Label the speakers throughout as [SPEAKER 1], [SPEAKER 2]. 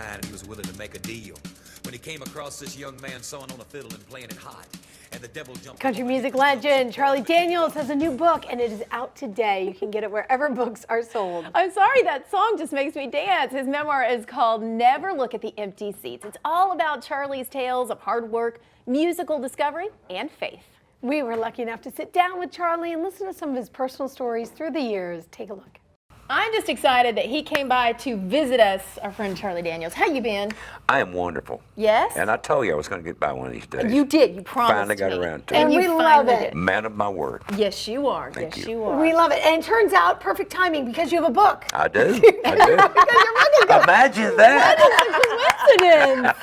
[SPEAKER 1] behind and he was willing to make a deal. When he came across this young man sawing on a fiddle and playing it hot, and the devil jumped.
[SPEAKER 2] Country music legend Charlie Daniels has a new book, and it is out today. You can get it wherever books are sold.
[SPEAKER 3] I'm sorry, that song just makes me dance. His memoir is called Never Look at the Empty Seats. It's all about Charlie's tales of hard work, musical discovery, and faith.
[SPEAKER 2] We were lucky enough to sit down with Charlie and listen to some of his personal stories through the years. Take a look.
[SPEAKER 3] I'm just excited that he came by to visit us, our friend Charlie Daniels. How you been?
[SPEAKER 4] I am wonderful.
[SPEAKER 3] Yes?
[SPEAKER 4] And I told you I was going to get by one of these days.
[SPEAKER 3] You did. You promised
[SPEAKER 4] Finally got
[SPEAKER 3] me.
[SPEAKER 4] around to it.
[SPEAKER 2] And we love it.
[SPEAKER 4] Man of my word.
[SPEAKER 3] Yes, you are.
[SPEAKER 4] Thank
[SPEAKER 3] yes,
[SPEAKER 4] you.
[SPEAKER 3] you are.
[SPEAKER 2] We love it. And it turns out perfect timing because you have a book.
[SPEAKER 4] I do. I do.
[SPEAKER 2] Because you're running the
[SPEAKER 4] Imagine that.
[SPEAKER 2] coincidence.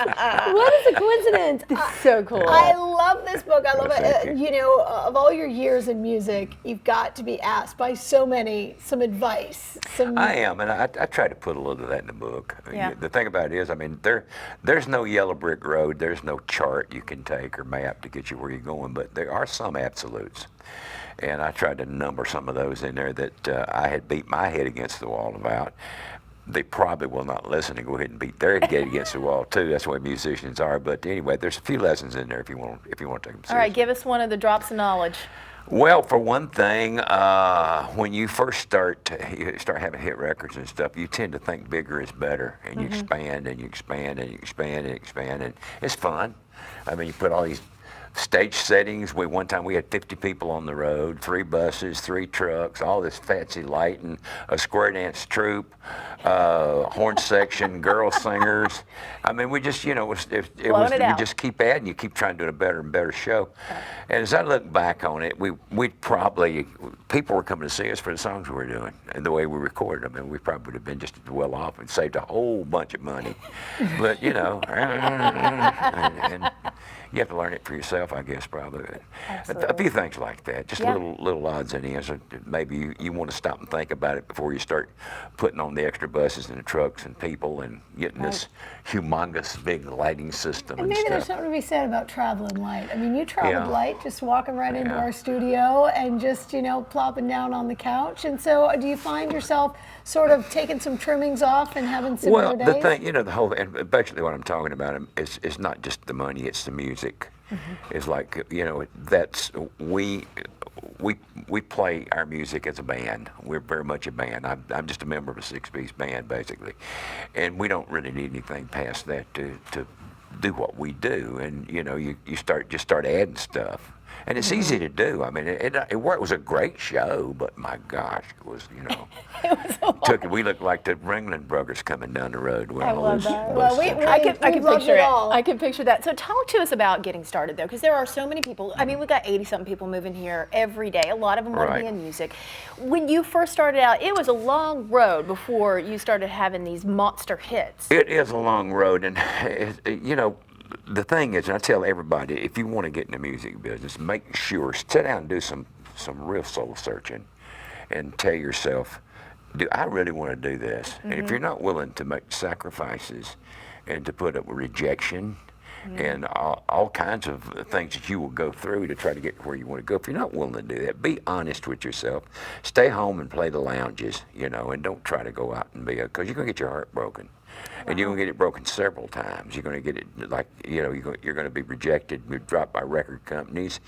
[SPEAKER 2] What is a coincidence?
[SPEAKER 3] It's so cool.
[SPEAKER 2] I love this book. I love
[SPEAKER 4] Thank
[SPEAKER 2] it.
[SPEAKER 4] you.
[SPEAKER 2] You know, of all your years in music, you've got to be asked by so many some advice.
[SPEAKER 4] I am, and I try to put a little of that in the book.
[SPEAKER 3] Yeah.
[SPEAKER 4] The thing about it is, I mean, there's no yellow brick road, there's no chart you can take or map to get you where you're going, but there are some absolutes. And I tried to number some of those in there that I had beat my head against the wall about. They probably will not listen and go ahead and beat their head against the wall too. That's the way musicians are. But anyway, there's a few lessons in there if you want to take them seriously.
[SPEAKER 3] All right, give us one of the drops of knowledge.
[SPEAKER 4] Well, for one thing, when you first start having hit records and stuff, you tend to think bigger is better, and you expand and you expand and you expand and expand, and it's fun. I mean, you put all these stage settings. One time we had 50 people on the road, 3 buses, 3 trucks, all this fancy lighting, a square dance troupe, horn section, girl singers. I mean, we just, you know, you just keep adding, you keep trying to do a better and better show. And as I look back on it, people were coming to see us for the songs we were doing and the way we recorded them, and we probably would have been just as well off and saved a whole bunch of money. But, you know, and you have to learn it for yourself, I guess, probably.
[SPEAKER 3] Absolutely.
[SPEAKER 4] A few things like that, just little odds and ends. Maybe you want to stop and think about it before you start putting on the extra buses and the trucks and people and getting this humongous big lighting system
[SPEAKER 2] And
[SPEAKER 4] and
[SPEAKER 2] maybe
[SPEAKER 4] stuff.
[SPEAKER 2] there's something to be said about traveling light. I mean, you traveled
[SPEAKER 4] Yeah.
[SPEAKER 2] light, just walking right into
[SPEAKER 4] Yeah.
[SPEAKER 2] our studio and just, you know, plopping down on the couch. And so do you find yourself sort of taking some trimmings off and having similar days?
[SPEAKER 4] Well, the thing, you know, and basically what I'm talking about is not just the money, it's the music. It's like, you know, we play our music as a band. We're very much a band. I'm just a member of a 6-piece band, basically. And we don't really need anything past that to do what we do. And, you know, you start adding stuff. And it's easy to do. I mean, it was a great show, but my gosh, it was, you know, we looked like the Ringling Brothers coming down the road.
[SPEAKER 3] I love that.
[SPEAKER 2] Well,
[SPEAKER 3] I can
[SPEAKER 2] loved
[SPEAKER 3] picture
[SPEAKER 2] it
[SPEAKER 3] it.
[SPEAKER 2] all.
[SPEAKER 3] I can picture that. So talk to us about getting started, though, because there are so many people. I mean, we've got 80-something people moving here every day. A lot of them want to be in music. When you first started out, it was a long road before you started having these monster hits.
[SPEAKER 4] It is a long road, and, you know, the thing is, and I tell everybody, if you want to get in the music business, make sure, sit down and do some real soul searching and tell yourself, do I really want to do this? And if you're not willing to make sacrifices and to put up with rejection and all kinds of things that you will go through to try to get where you want to go, if you're not willing to do that, be honest with yourself. Stay home and play the lounges, you know, and don't try to go out and because you're going to get your heart broken. And you're going to get it broken several times. You're going to get it, like, you know, you're going to be rejected, you're dropped by record companies.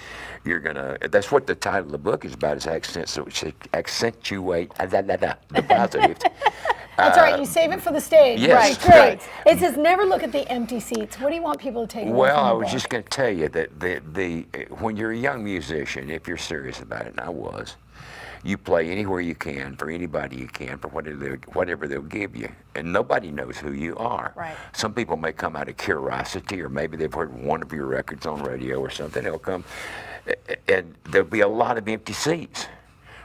[SPEAKER 4] That's what the title of the book is about, is accentuate the positives.
[SPEAKER 2] That's all right, you save it for the stage.
[SPEAKER 4] Yes,
[SPEAKER 2] Right,
[SPEAKER 4] right.
[SPEAKER 2] great. It says never look at the empty seats. What do you want people to take away
[SPEAKER 4] Well,
[SPEAKER 2] from the
[SPEAKER 4] I was
[SPEAKER 2] book?
[SPEAKER 4] just going to tell you that when you're a young musician, if you're serious about it, and I was, you play anywhere you can, for anybody you can, for whatever they'll give you. And nobody knows who you are.
[SPEAKER 3] Right.
[SPEAKER 4] Some people may come out of curiosity, or maybe they've heard one of your records on radio or something. They'll come, and there'll be a lot of empty seats.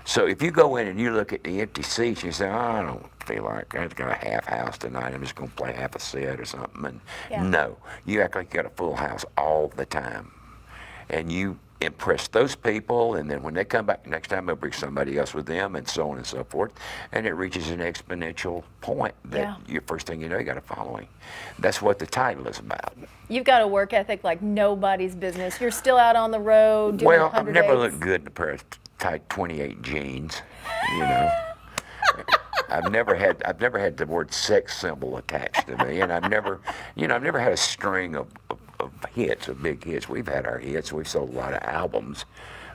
[SPEAKER 4] So if you go in and you look at the empty seats, you say, oh, I don't feel like I've got a half house tonight. I'm just going to play half a set or something. And no, you act like you got a full house all the time. And you impress those people, and then when they come back next time, they'll bring somebody else with them, and so on and so forth, and it reaches an exponential point that your first thing you know, you got a following. That's what the title is about.
[SPEAKER 3] You've got a work ethic like nobody's business. You're still out on the road doing
[SPEAKER 4] Well, I've
[SPEAKER 3] 100
[SPEAKER 4] never
[SPEAKER 3] dates.
[SPEAKER 4] looked good in a pair of tight 28 jeans, you know. I've never had the word sex symbol attached to me, and I've never had a string of hits, of big hits. We've had our hits. We've sold a lot of albums,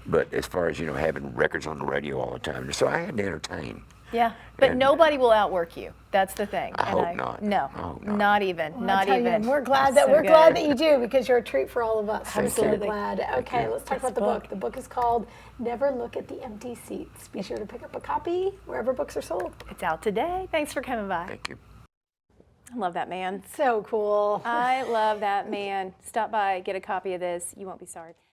[SPEAKER 4] but as far as having records on the radio all the time, so I had to entertain.
[SPEAKER 3] Yeah, but
[SPEAKER 4] And
[SPEAKER 3] nobody will outwork you. That's the thing.
[SPEAKER 4] I hope not.
[SPEAKER 3] No,
[SPEAKER 4] I hope not.
[SPEAKER 3] not even.
[SPEAKER 2] Well,
[SPEAKER 3] not
[SPEAKER 2] I'll tell
[SPEAKER 3] even.
[SPEAKER 2] You, we're glad that you do, because you're a treat for all of us. We're so
[SPEAKER 3] Absolutely.
[SPEAKER 2] glad. Okay, let's talk about the
[SPEAKER 3] book.
[SPEAKER 2] book. The book is called Never Look at the Empty Seats. Be sure to pick up a copy wherever books are sold.
[SPEAKER 3] It's out today. Thanks for coming by.
[SPEAKER 4] Thank you.
[SPEAKER 5] I love that man.
[SPEAKER 2] So cool.
[SPEAKER 5] I love that man. Stop by, get a copy of this. You won't be sorry.